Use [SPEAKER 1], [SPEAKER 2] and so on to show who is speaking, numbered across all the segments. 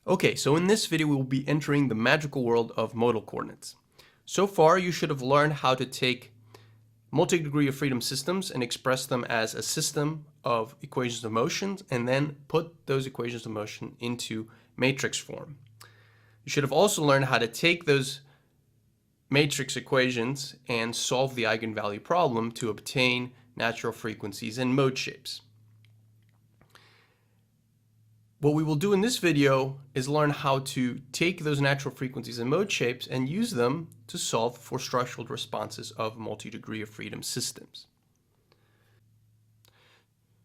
[SPEAKER 1] Okay, so in this video we will be entering the magical world of modal coordinates. So far you should have learned how to take multi-degree of freedom systems and express them as a system of equations of motion and then put those equations of motion into matrix form. You should have also learned how to take those matrix equations and solve the eigenvalue problem to obtain natural frequencies and mode shapes. What we will do in this video is learn how to take those natural frequencies and mode shapes and use them to solve for structural responses of multi-degree of freedom systems.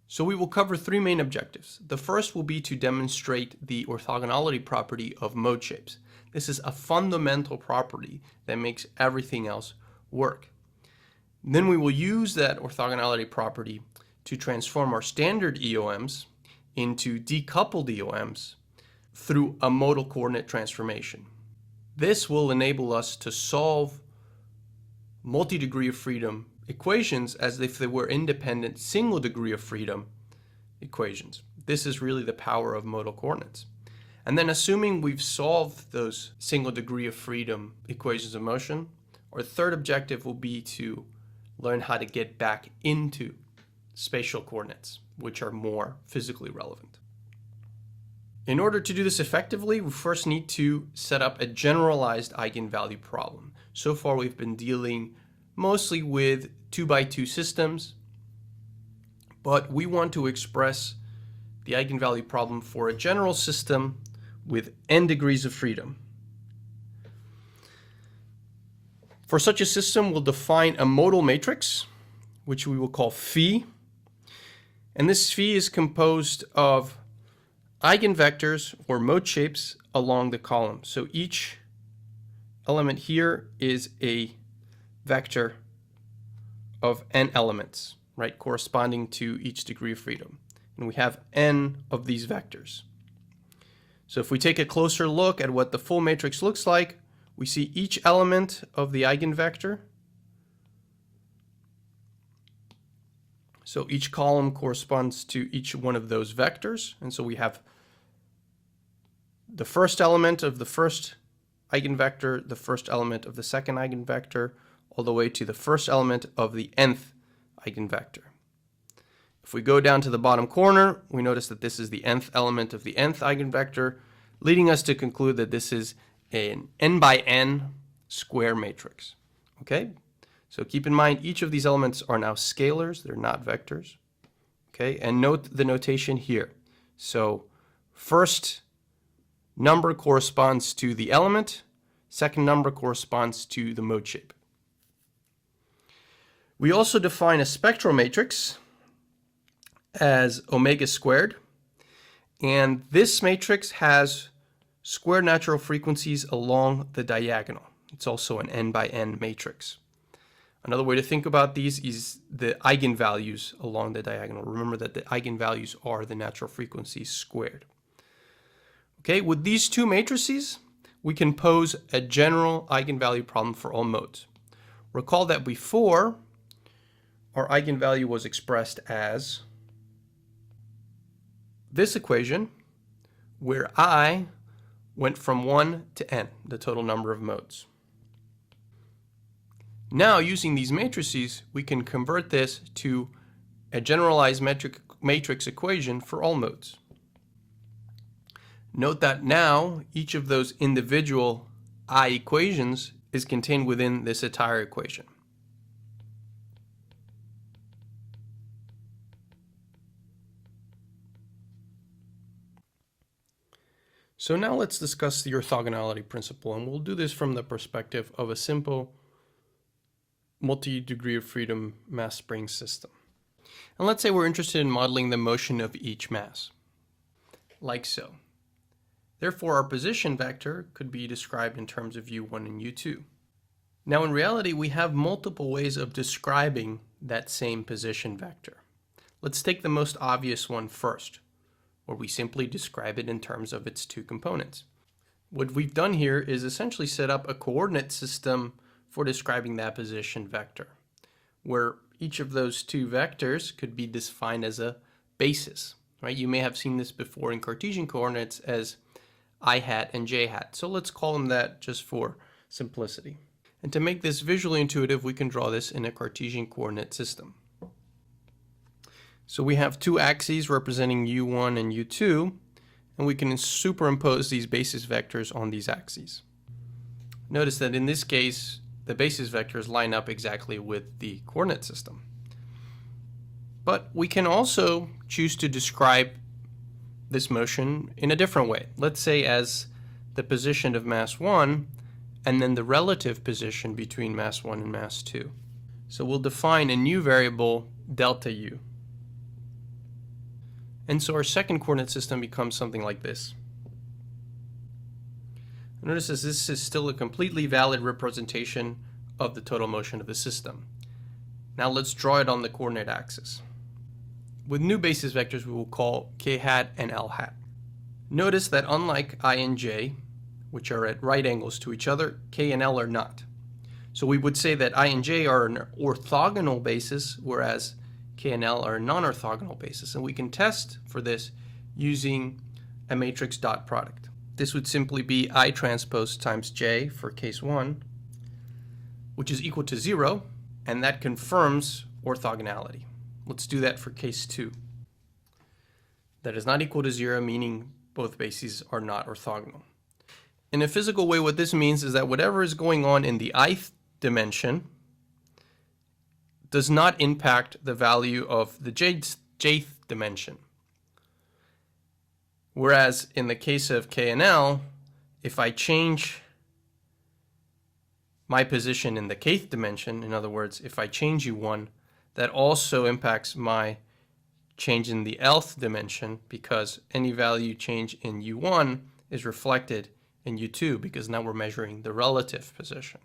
[SPEAKER 1] So we will cover three main objectives. The first will be to demonstrate the orthogonality property of mode shapes. This is a fundamental property that makes everything else work. Then we will use that orthogonality property to transform our standard EOMs into decoupled EOMs through a modal coordinate transformation. This will enable us to solve multi-degree of freedom equations as if they were independent single degree of freedom equations. This is really the power of modal coordinates. And then assuming we've solved those single degree of freedom equations of motion, our third objective will be to learn how to get back into spatial coordinates, which are more physically relevant. In order to do this effectively, we first need to set up a generalized eigenvalue problem. So far we've been dealing mostly with 2x2 systems, but we want to express the eigenvalue problem for a general system with n degrees of freedom. For such a system, we'll define a modal matrix, which we will call phi. And this phi is composed of eigenvectors or mode shapes along the column. So each element here is a vector of n elements, right, corresponding to each degree of freedom. And we have n of these vectors. So if we take a closer look at what the full matrix looks like, we see each element of the eigenvector. So each column corresponds to each one of those vectors. And so we have the first element of the first eigenvector, the first element of the second eigenvector, all the way to the first element of the nth eigenvector. If we go down to the bottom corner, we notice that this is the nth element of the nth eigenvector, leading us to conclude that this is an n by n square matrix. Okay? So keep in mind, each of these elements are now scalars, they're not vectors. Okay, and note the notation here. So first number corresponds to the element, second number corresponds to the mode shape. We also define a spectral matrix as omega squared, and this matrix has square natural frequencies along the diagonal. It's also an n by n matrix. Another way to think about these is the eigenvalues along the diagonal. Remember that the eigenvalues are the natural frequencies squared. Okay, with these two matrices, we can pose a general eigenvalue problem for all modes. Recall that before, our eigenvalue was expressed as this equation, where I went from 1 to n, the total number of modes. Now, using these matrices, we can convert this to a generalized matrix equation for all modes. Note that now each of those individual I equations is contained within this entire equation. So now let's discuss the orthogonality principle, and we'll do this from the perspective of a simple multi-degree of freedom mass spring system. And let's say we're interested in modeling the motion of each mass, like so. Therefore, our position vector could be described in terms of u1 and u2. Now, in reality, we have multiple ways of describing that same position vector. Let's take the most obvious one first, where we simply describe it in terms of its two components. What we've done here is essentially set up a coordinate system for describing that position vector, where each of those two vectors could be defined as a basis, right? You may have seen this before in Cartesian coordinates as I hat and j hat. So let's call them that just for simplicity. And to make this visually intuitive, we can draw this in a Cartesian coordinate system. So we have two axes representing u1 and u2, and we can superimpose these basis vectors on these axes. Notice that in this case, the basis vectors line up exactly with the coordinate system. But we can also choose to describe this motion in a different way. Let's say as the position of mass 1 and then the relative position between mass 1 and mass 2. So we'll define a new variable, delta u. And so our second coordinate system becomes something like this. Notice that this is still a completely valid representation of the total motion of the system. Now let's draw it on the coordinate axis. With new basis vectors, we will call k hat and l hat. Notice that unlike I and j, which are at right angles to each other, k and l are not. So we would say that I and j are an orthogonal basis, whereas k and l are a non-orthogonal basis. And we can test for this using a matrix dot product. This would simply be I transpose times j for case 1, which is equal to 0, and that confirms orthogonality. Let's do that for case 2. That is not equal to 0, meaning both bases are not orthogonal. In a physical way, what this means is that whatever is going on in the ith dimension does not impact the value of the jth dimension. Whereas in the case of k and l, if I change my position in the kth dimension, in other words, if I change u1, that also impacts my change in the lth dimension, because any value change in u1 is reflected in u2, because now we're measuring the relative position.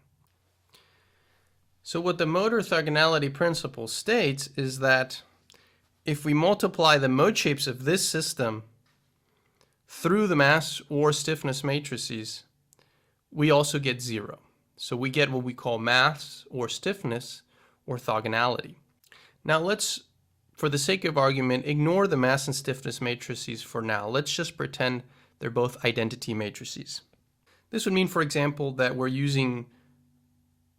[SPEAKER 1] So what the mode orthogonality principle states is that if we multiply the mode shapes of this system through the mass or stiffness matrices, we also get 0. So we get what we call mass or stiffness orthogonality. Now let's, for the sake of argument, ignore the mass and stiffness matrices for now. Let's just pretend they're both identity matrices. This would mean, for example, that we're using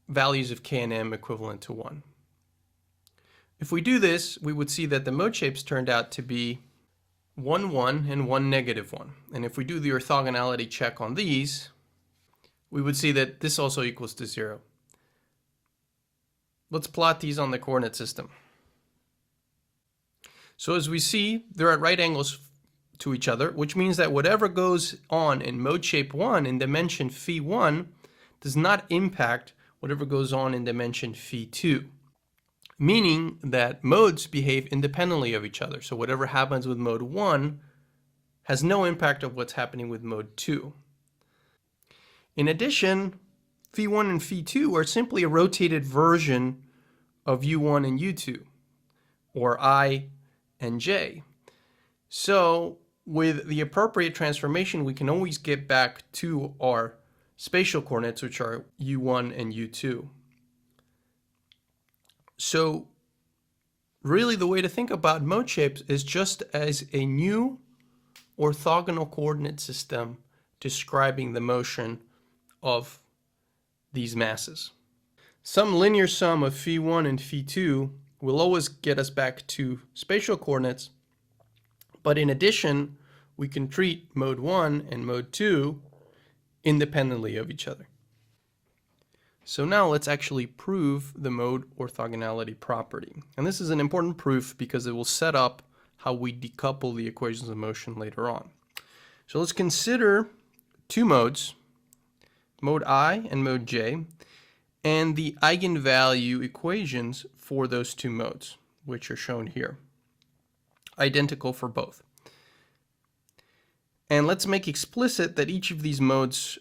[SPEAKER 1] values of k and m equivalent to 1. If we do this, we would see that the mode shapes turned out to be 1, 1, and 1, negative 1. And if we do the orthogonality check on these, we would see that this also equals to 0. Let's plot these on the coordinate system. So as we see, they're at right angles to each other, which means that whatever goes on in mode shape 1 in dimension phi1 does not impact whatever goes on in dimension phi2, meaning that modes behave independently of each other. So whatever happens with mode 1 has no impact of what's happening with mode 2. In addition, phi1 and phi2 are simply a rotated version of u1 and u2, or I and j. So with the appropriate transformation, we can always get back to our spatial coordinates, which are u1 and u2. So really the way to think about mode shapes is just as a new orthogonal coordinate system describing the motion of these masses. Some linear sum of phi1 and phi2 will always get us back to spatial coordinates, but in addition, we can treat mode 1 and mode 2 independently of each other. So now let's actually prove the mode orthogonality property. And this is an important proof because it will set up how we decouple the equations of motion later on. So let's consider two modes, mode I and mode J, and the eigenvalue equations for those two modes, which are shown here, identical for both. And let's make explicit that each of these modes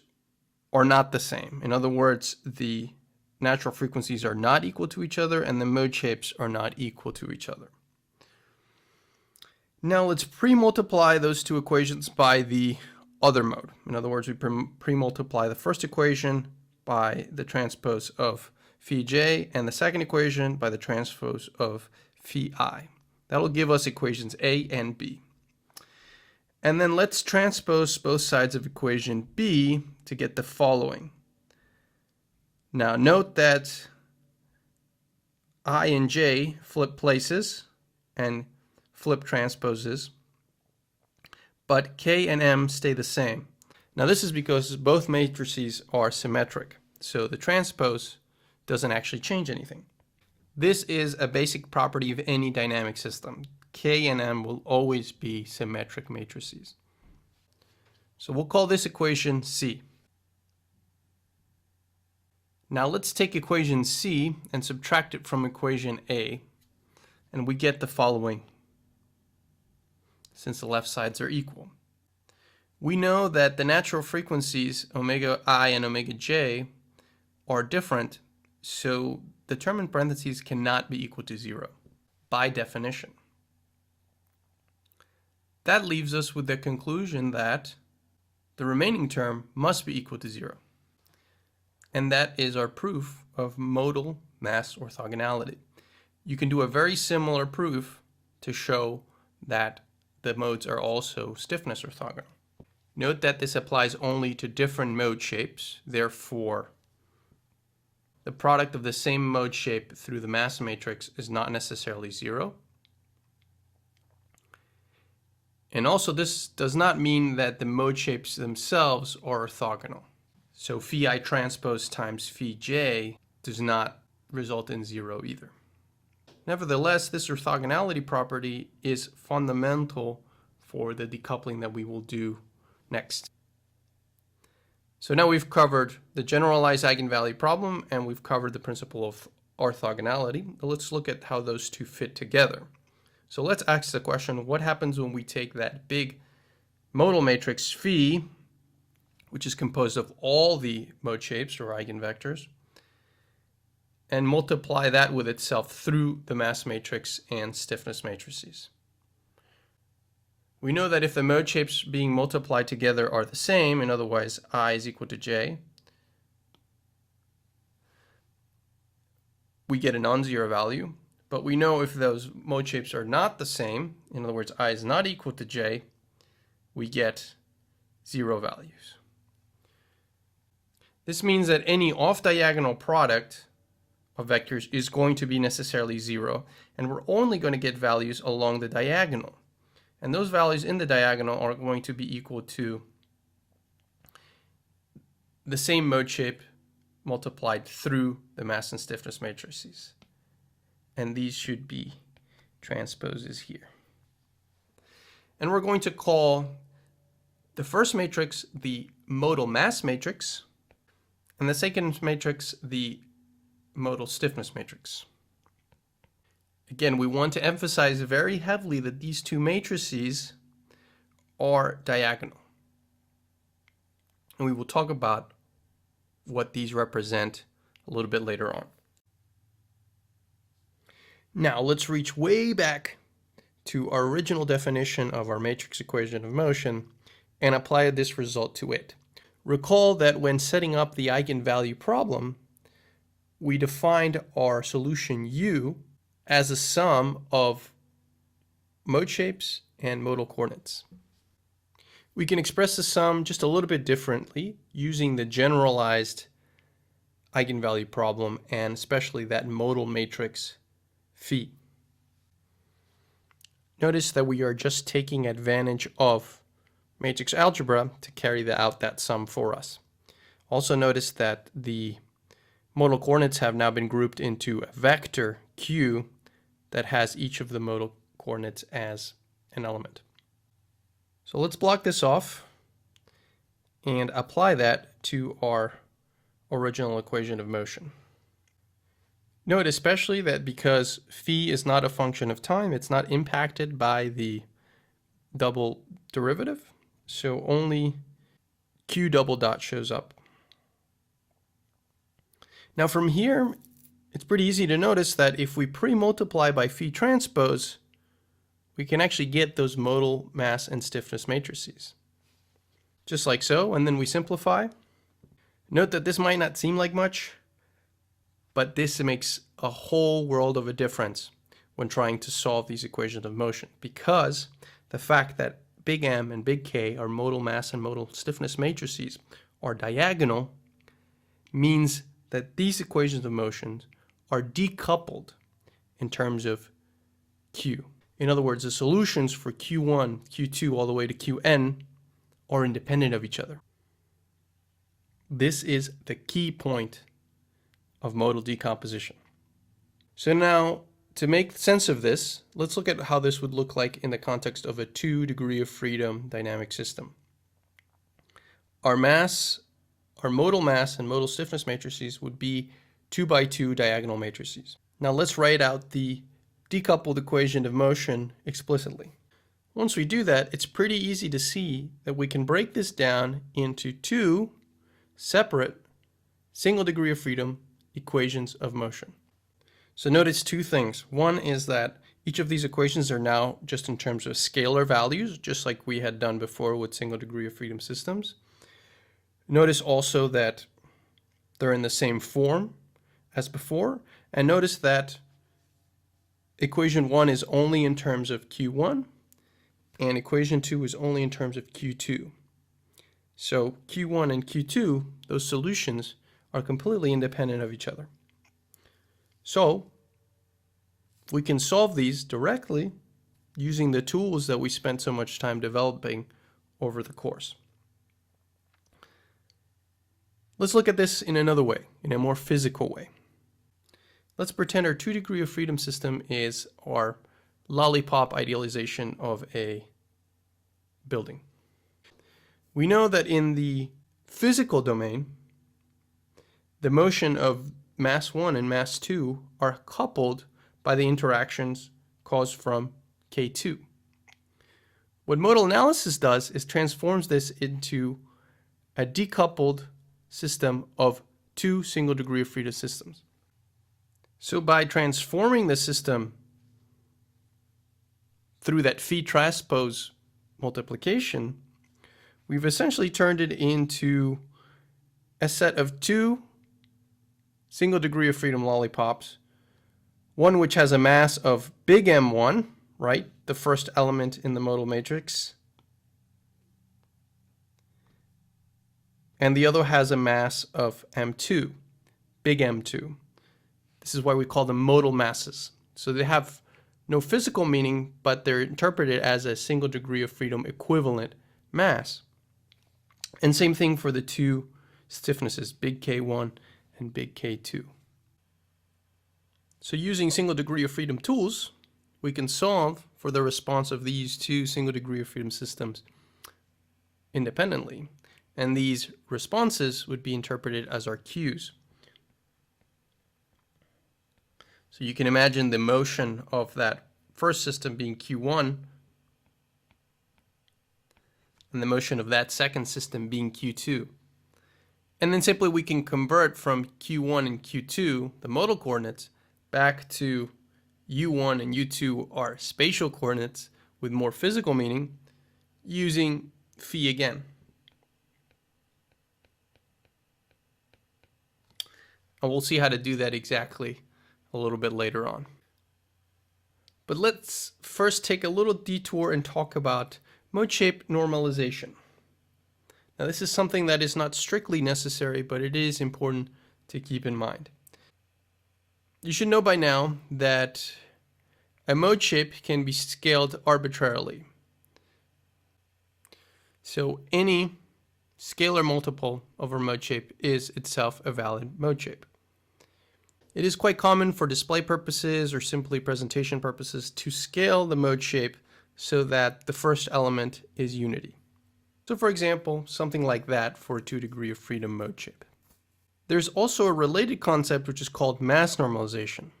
[SPEAKER 1] are not the same. In other words, the natural frequencies are not equal to each other and the mode shapes are not equal to each other. Now let's pre-multiply those two equations by the other mode. In other words, we pre-multiply the first equation by the transpose of phi j and the second equation by the transpose of phi I. That'll give us equations A and B. And then let's transpose both sides of equation B to get the following. Now note that I and J flip places and flip transposes, but K and M stay the same. Now this is because both matrices are symmetric, so the transpose doesn't actually change anything. This is a basic property of any dynamic system. K and M will always be symmetric matrices. So we'll call this equation C. Now let's take equation C and subtract it from equation A, and we get the following, since the left sides are equal. We know that the natural frequencies omega I and omega j are different, so the term in parentheses cannot be equal to 0 by definition. That leaves us with the conclusion that the remaining term must be equal to 0. And that is our proof of modal mass orthogonality. You can do a very similar proof to show that the modes are also stiffness orthogonal. Note that this applies only to different mode shapes, therefore the product of the same mode shape through the mass matrix is not necessarily 0. And also this does not mean that the mode shapes themselves are orthogonal. So phi I transpose times phi j does not result in 0 either. Nevertheless, this orthogonality property is fundamental for the decoupling that we will do next. So now we've covered the generalized eigenvalue problem and we've covered the principle of orthogonality. Let's look at how those two fit together. So let's ask the question, what happens when we take that big modal matrix phi, which is composed of all the mode shapes or eigenvectors, and multiply that with itself through the mass matrix and stiffness matrices? We know that if the mode shapes being multiplied together are the same, and otherwise I is equal to j, we get a non-zero value. But we know if those mode shapes are not the same, in other words, I is not equal to j, we get 0 values. This means that any off-diagonal product of vectors is going to be necessarily 0, and we're only going to get values along the diagonal. And those values in the diagonal are going to be equal to the same mode shape multiplied through the mass and stiffness matrices. And these should be transposes here. And we're going to call the first matrix the modal mass matrix, and the second matrix the modal stiffness matrix. Again, we want to emphasize very heavily that these two matrices are diagonal. And we will talk about what these represent a little bit later on. Now let's reach way back to our original definition of our matrix equation of motion and apply this result to it. Recall that when setting up the eigenvalue problem, we defined our solution U as a sum of mode shapes and modal coordinates. We can express the sum just a little bit differently using the generalized eigenvalue problem and especially that modal matrix phi. Notice that we are just taking advantage of matrix algebra to carry out that sum for us. Also notice that the modal coordinates have now been grouped into a vector Q that has each of the modal coordinates as an element. So let's block this off and apply that to our original equation of motion. Note especially that because phi is not a function of time, it's not impacted by the double derivative, so only q double dot shows up. Now from here, it's pretty easy to notice that if we pre-multiply by phi transpose, we can actually get those modal mass and stiffness matrices. Just like so, and then we simplify. Note that this might not seem like much, but this makes a whole world of a difference when trying to solve these equations of motion, because the fact that big M and big K, our modal mass and modal stiffness matrices, are diagonal, means that these equations of motion are decoupled in terms of Q. In other words, the solutions for Q1, Q2, all the way to Qn are independent of each other. This is the key point of modal decomposition. So now, to make sense of this, let's look at how this would look like in the context of a 2 degree of freedom dynamic system. Our modal mass and modal stiffness matrices would be 2 by 2 diagonal matrices. Now let's write out the decoupled equation of motion explicitly. Once we do that, it's pretty easy to see that we can break this down into 2 separate single degree of freedom equations of motion. So notice 2 things. One is that each of these equations are now just in terms of scalar values, just like we had done before with single degree of freedom systems. Notice also that they're in the same form as before, and notice that equation 1 is only in terms of Q1, and equation 2 is only in terms of Q2. So Q1 and Q2, those solutions, are completely independent of each other. So we can solve these directly using the tools that we spent so much time developing over the course. Let's look at this in another way, in a more physical way. Let's pretend our 2 degree of freedom system is our lollipop idealization of a building. We know that in the physical domain, the motion of mass 1 and mass 2 are coupled by the interactions caused from K2. What modal analysis does is transforms this into a decoupled system of 2 single degree of freedom systems. So by transforming the system through that phi transpose multiplication, we've essentially turned it into a set of 2 single degree of freedom lollipops, one which has a mass of big M1, right, the first element in the modal matrix, and the other has a mass of M2, big M2. This is why we call them modal masses. So they have no physical meaning, but they're interpreted as a single degree of freedom equivalent mass. And same thing for the 2 stiffnesses, big K1 and big K2. So using single degree of freedom tools, we can solve for the response of these 2 single degree of freedom systems independently. And these responses would be interpreted as our Qs. So you can imagine the motion of that first system being Q1 and the motion of that second system being Q2. And then simply we can convert from Q1 and Q2, the modal coordinates, back to U1 and U2 are spatial coordinates with more physical meaning using phi again. And we'll see how to do that exactly a little bit later on. But let's first take a little detour and talk about mode shape normalization. Now this is something that is not strictly necessary, but it is important to keep in mind. You should know by now that a mode shape can be scaled arbitrarily. So any scalar multiple of a mode shape is itself a valid mode shape. It is quite common for display purposes or simply presentation purposes to scale the mode shape so that the first element is unity. So for example, something like that for a 2 degree of freedom mode shape. There's also a related concept which is called mass normalization.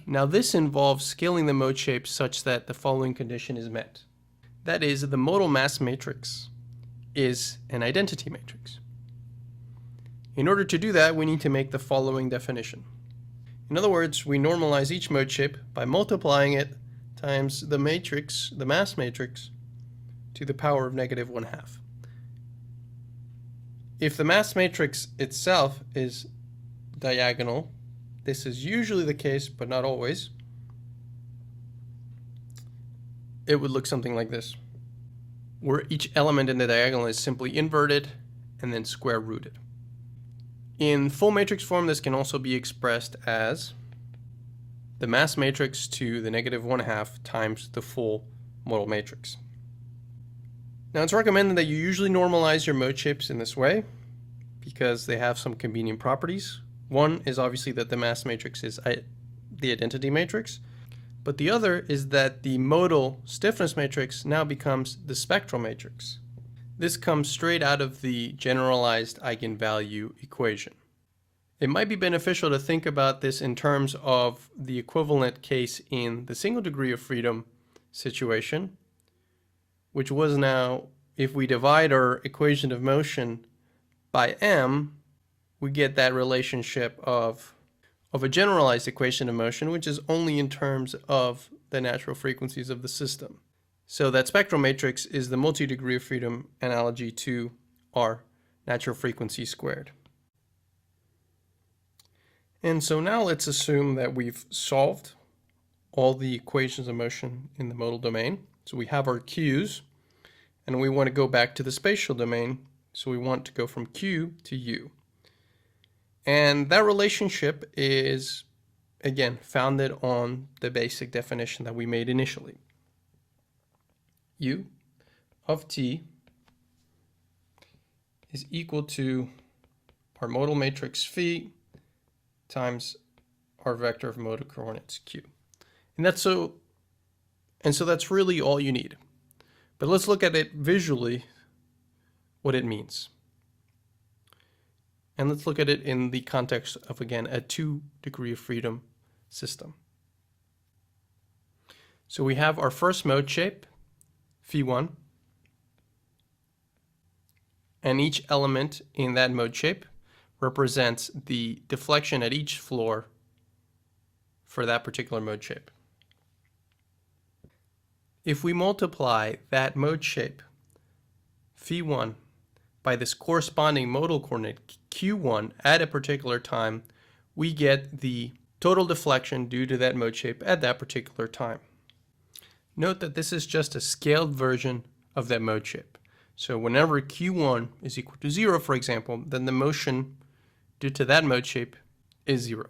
[SPEAKER 1] Now this involves scaling the mode shape such that the following condition is met. That is, the modal mass matrix is an identity matrix. In order to do that, we need to make the following definition. In other words, we normalize each mode shape by multiplying it times the matrix, the mass matrix, to the power of -1/2. If the mass matrix itself is diagonal, this is usually the case, but not always, it would look something like this. where each element in the diagonal is simply inverted and then square rooted. In full matrix form, this can also be expressed as the mass matrix to the negative 1/2 times the full modal matrix. Now it's recommended that you usually normalize your mode shapes in this way because they have some convenient properties. One is obviously that the mass matrix is the identity matrix, but the other is that the modal stiffness matrix now becomes the spectral matrix. This comes straight out of the generalized eigenvalue equation. It might be beneficial to think about this in terms of the equivalent case in the single degree of freedom situation, which was now, if we divide our equation of motion by m, we get that relationship of a generalized equation of motion, which is only in terms of the natural frequencies of the system. So that spectral matrix is the multi-degree of freedom analogy to our natural frequency squared. And so now let's assume that we've solved all the equations of motion in the modal domain. So we have our q's, and we want to go back to the spatial domain. So we want to go from q to u. And that relationship is, again, founded on the basic definition that we made initially. U of t is equal to our modal matrix phi times our vector of modal coordinates q. And so that's really all you need. But let's look at it visually, what it means. And let's look at it in the context of, again, a 2-degree of freedom system. So we have our first mode shape, phi1, and each element in that mode shape represents the deflection at each floor for that particular mode shape. If we multiply that mode shape, phi1, by this corresponding modal coordinate q1 at a particular time, we get the total deflection due to that mode shape at that particular time. Note that this is just a scaled version of that mode shape. So whenever q1 is equal to 0, for example, then the motion due to that mode shape is 0.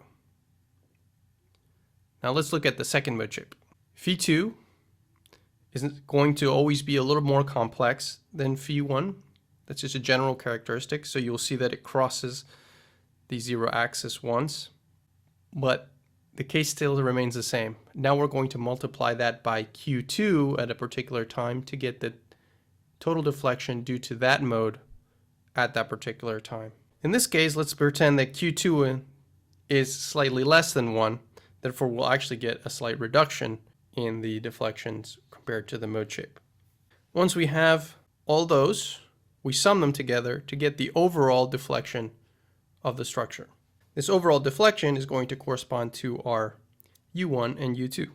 [SPEAKER 1] Now let's look at the second mode shape. Phi2 is going to always be a little more complex than phi1. That's just a general characteristic. So you'll see that it crosses the 0 axis once, but the case still remains the same. Now we're going to multiply that by q2 at a particular time to get the total deflection due to that mode at that particular time. In this case, let's pretend that q2 is slightly less than 1. Therefore, we'll actually get a slight reduction in the deflections compared to the mode shape. Once we have all those, we sum them together to get the overall deflection of the structure. This overall deflection is going to correspond to our u1 and u2.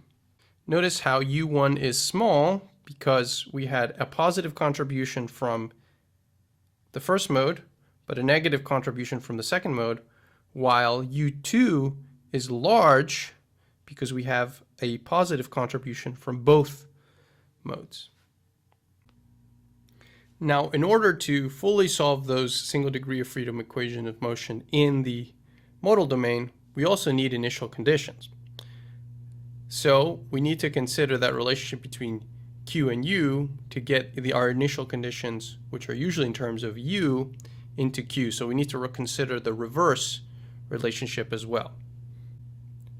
[SPEAKER 1] Notice how u1 is small because we had a positive contribution from the first mode, but a negative contribution from the second mode, while u2 is large because we have a positive contribution from both modes. Now, in order to fully solve those single degree of freedom equation of motion in the modal domain, we also need initial conditions. So we need to consider that relationship between q and u to get our initial conditions, which are usually in terms of u, into q. So we need to consider the reverse relationship as well.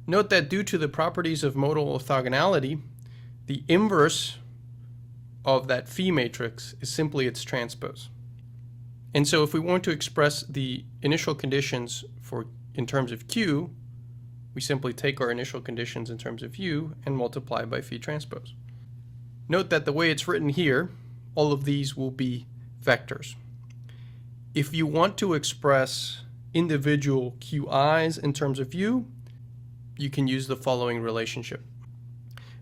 [SPEAKER 1] Note that due to the properties of modal orthogonality, the inverse of that phi matrix is simply its transpose. And so if we want to express the initial conditions in terms of q, we simply take our initial conditions in terms of u and multiply by phi transpose. Note that the way it's written here, all of these will be vectors. If you want to express individual qi's in terms of u, you can use the following relationship.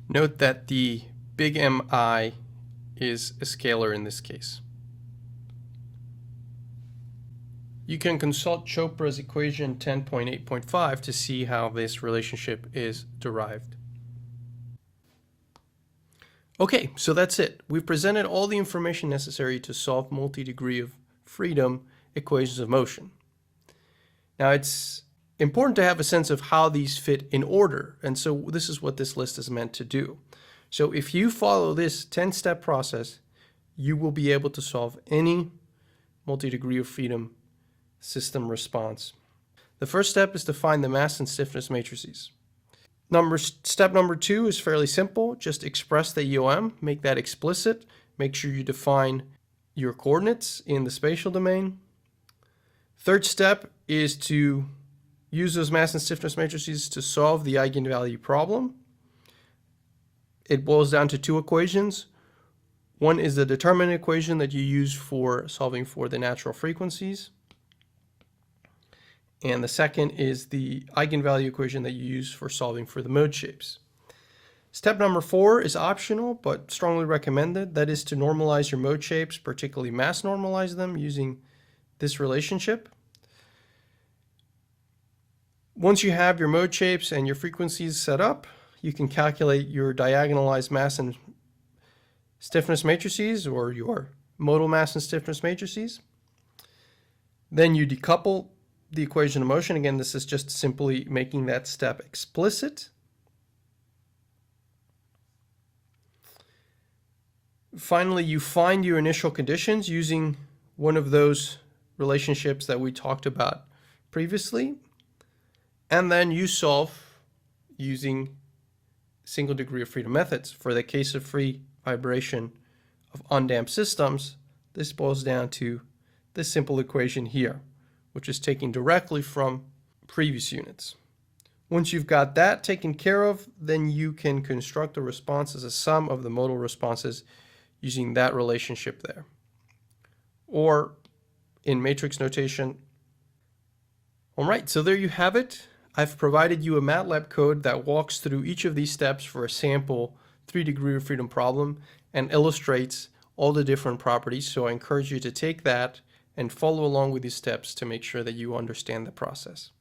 [SPEAKER 1] Note that the big Mi is a scalar in this case. You can consult Chopra's equation 10.8.5 to see how this relationship is derived. Okay, so that's it. We've presented all the information necessary to solve multi-degree of freedom equations of motion. Now it's important to have a sense of how these fit in order, and so this is what this list is meant to do. So if you follow this 10-step process, you will be able to solve any multi-degree of freedom system response. The first step is to find the mass and stiffness matrices. Step number 2 is fairly simple. Just express the EOM, make that explicit. Make sure you define your coordinates in the spatial domain. Third step is to use those mass and stiffness matrices to solve the eigenvalue problem. It boils down to 2 equations. One is the determinant equation that you use for solving for the natural frequencies. And the second is the eigenvalue equation that you use for solving for the mode shapes. Step number 4 is optional, but strongly recommended. That is to normalize your mode shapes, particularly mass normalize them using this relationship. Once you have your mode shapes and your frequencies set up, you can calculate your diagonalized mass and stiffness matrices, or your modal mass and stiffness matrices. Then you decouple the equation of motion. Again, this is just simply making that step explicit. Finally, you find your initial conditions using one of those relationships that we talked about previously, and then you solve using single degree of freedom methods. For the case of free vibration of undamped systems, this boils down to this simple equation here, which is taken directly from previous units. Once you've got that taken care of, then you can construct a response as a sum of the modal responses using that relationship there. Or in matrix notation. All right, so there you have it. I've provided you a MATLAB code that walks through each of these steps for a sample 3-degree of freedom problem and illustrates all the different properties. So I encourage you to take that and follow along with these steps to make sure that you understand the process.